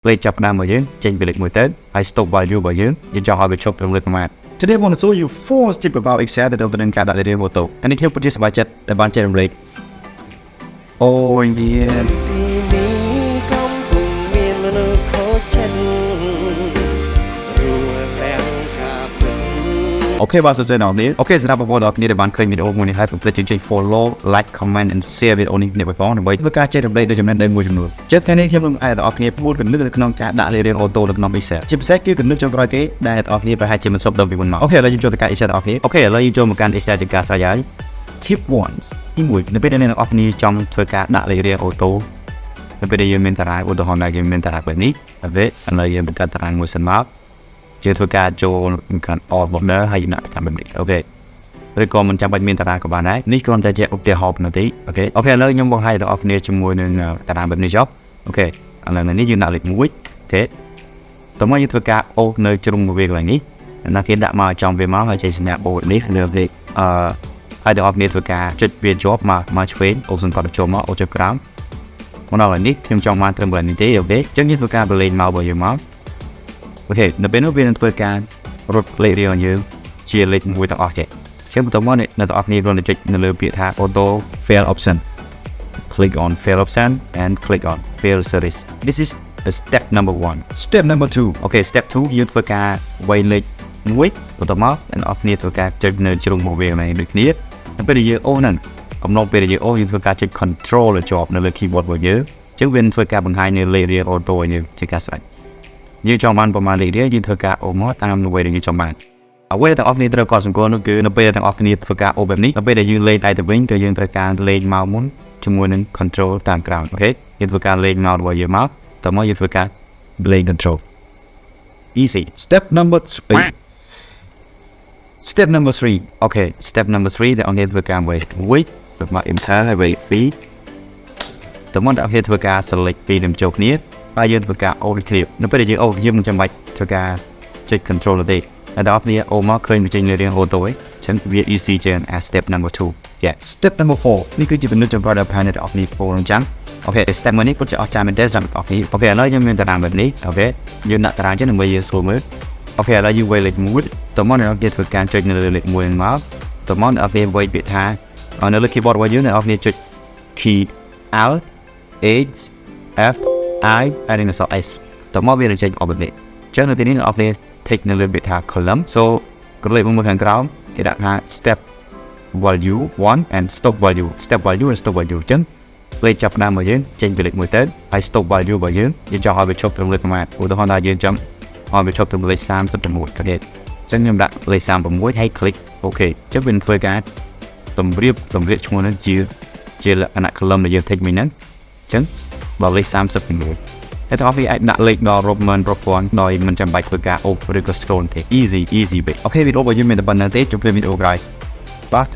Play chop down by you, change the with it. I stop by you just have a chop to look at. Today I want to show you 4 tips about Excel that over the card that they photo. And it help put this budget the bunch and break. Oh yeah. โอเคបាទសួស្តីអ្នកនរអូខេសម្រាប់បងប្អូនអ្នកដែលបានឃើញវីដេអូមួយនេះហើយកុំភ្លេចជួយ follow like comment and share វីដេអូនេះអ្នកបងប្អូនដើម្បីធ្វើការចែករំលែកដល់ចំណេះដឹងមួយចំនួនជិតថ្ងៃនេះខ្ញុំនឹងឲ្យអ្នកនរគ្នាพูดគន្លឹះនៅក្នុងការដាក់លេខរៀងអូតូនៅក្នុង Excel ជាពិសេសគឺគន្លឹះចុងក្រោយគេដែលអ្នកនរគ្នាប្រហែលជាមិនស្រុបដល់ពីមុនមកអូខេឥឡូវយើងចូលទៅការ Excel អ្នកនរគ្នាអូខេឥឡូវយើងចូលមកកាន់ Excel ជាការស្រេចហើយ tip 1 ទី1នៅពេលដែលអ្នកនរគ្នាចង់ធ្វើការដាក់លេខរៀងអូតូនៅពេលដែលយើងមានតារាងឧទាហរណ៍ដែលយើងមានតារាងបែបនេះហើយឥឡូវយើងបង្កើតតារាងមួយសិនមកជាធ្វើការចូលកាន់ all border ហើយដាក់តាមបែបនេះអូខេឬក៏មិនចាំបាច់មានតារាងក៏បានដែរនេះគ្រាន់តែជាឧទាហរណ៍ប៉ុណ្ណោះទេអូខេឥឡូវខ្ញុំបង្ហាញដល់អ្នកគ្នាជាមួយនឹងតារាងបែបនេះចុះអូខេឥឡូវនេះយើងដាក់លេខ1អូខេតោះមកយើងធ្វើការអូសនៅជ្រុងវាកន្លែងនេះអ្នកគេដាក់មកចំវាមកហើយចេញសញ្ញាអូនេះលើលេខហើយដល់អ្នកធ្វើការចុចវាជាប់មកឆ្វេងអូសសង្កត់ចូលមកអូចុចក្រោមមកដល់នេះខ្ញុំចង់បានត្រឹមកន្លែងនេះទេអូខេអញ្ចឹងយើងធ្វើការបន្លែងមករបស់យើងមកអូខេនៅពេលនោះវានឹងធ្វើការរត់លេខរៀងយើងជាលេខ1ទាំងអស់ចេះជាបន្តមកអ្នកទាំងអស់គ្នាគ្រាន់តែចុចនៅលើពាក្យថា auto fail option click on fail option and click on fail series this is step number 1 step number 2 okay step 2យើងធ្វើការវាយលេខ1បន្តមកអ្នកទាំងអស់គ្នាធ្វើការចុចនៅជ្រុងមកវាកន្លែងដូចគ្នានៅពេលដែលយើងអូសហ្នឹងកំណត់ពេលដែលយើងអូសយើងធ្វើការចុច control ឲ្យជាប់នៅលើ keyboard របស់យើងអញ្ចឹងវានឹងធ្វើការបង្ហាញនៅលេខរៀង auto ឲ្យយើងជាការស្រេចយើងចង់បានប្រមាណលេខរៀងយើងធ្វើការអូសមកតាមអ្វីដែលយើងចង់បានអ្វីដែលទាំងអស់គ្នាត្រូវកត់សម្គាល់នោះគឺនៅពេលដែលទាំងអស់គ្នាធ្វើការអូសបែបនេះនៅពេលដែលយើងលេខដៃទៅវិញគឺយើងត្រូវការលេខមកមុនជាមួយនឹង control តាមក្រោមអូខេយើងធ្វើការលេខមករបស់យើងមកតោះមកយើងធ្វើការ blade control easy step number 3 step number 3 okay step number 3ដែលអង្គគេធ្វើការវិញទៅមក enter ហើយវិញ fee តើមកអ្នកគេធ្វើការ select ពីនឹងចូលគ្នាហើយយើងធ្វើការ all clear នៅពេលដែលយើង all យើងមិនចាំបាច់ធ្វើការចុច control ទេហើយដល់គ្នា all មកឃើញបញ្ចេញលេខរៀង auto ឯងចឹងវា easy ជាង step number 2 yeah step number 4នេះគឺជាចំណុចចម្បងដែលផែនអ្នកទាំងអស់គ្នា follow អញ្ចឹងអូខេ step មួយនេះពិតជាអស្ចារ្យមែនទែនសម្រាប់អ្នកទាំងអស់គ្នាអូខេឥឡូវខ្ញុំមានតារាងបែបនេះអូខេយើងដាក់តារាងចឹងដើម្បីយើងស្រួលមើលអូខេឥឡូវយើងវាយលេខ1តើមកអ្នកទាំងអស់គ្នាធ្វើការចុចនៅលើលេខ1ហ្នឹងមកតើមកអ្នកទាំងអស់គ្នាវាយពាក្យថានៅលើ keyboard របស់យើងអ្នកទាំងអស់គ្នាចុច key alt h f I ហើយនឹងអក្សរ S តើមកវានឹងចេញអស់បែបនេះអញ្ចឹងនៅទីនេះអ្នកទាំងអស់គ្នា take នៅលើពាក្យថា column so ក្រឡេកមកខាងក្រោមគេដាក់ថា step value 1 and stop value step value and stop value អញ្ចឹងលេខចាប់ផ្ដើមរបស់យើងចេញពីលេខ1ទៅហើយ stop value របស់យើងចង់ឲ្យវាឈប់ត្រឹមលេខប្រមាណឧទាហរណ៍ថាយើងចង់ឲ្យវាឈប់ត្រឹមលេខ36អូខេអញ្ចឹងខ្ញុំដាក់លេខ36ហើយ click អូខេអញ្ចឹងវានឹងធ្វើការតម្រៀបឈ្មោះហ្នឹងជាលក្ខណៈ column ដែលយើង take មិញហ្នឹងអញ្ចឹងដល់លេខ36ហើយតោះវាអាចដាក់លេខដល់រាប់ម៉ឺនប្រព័ន្ធដោយមិនចាំបាច់ធ្វើការអូសឬក៏ scroll ទេ easy bit អូខេវីដេអូរបស់យើងមានតែប៉ុណ្្នឹងទេជួបគ្នាវីដេអូក្រោយបាទ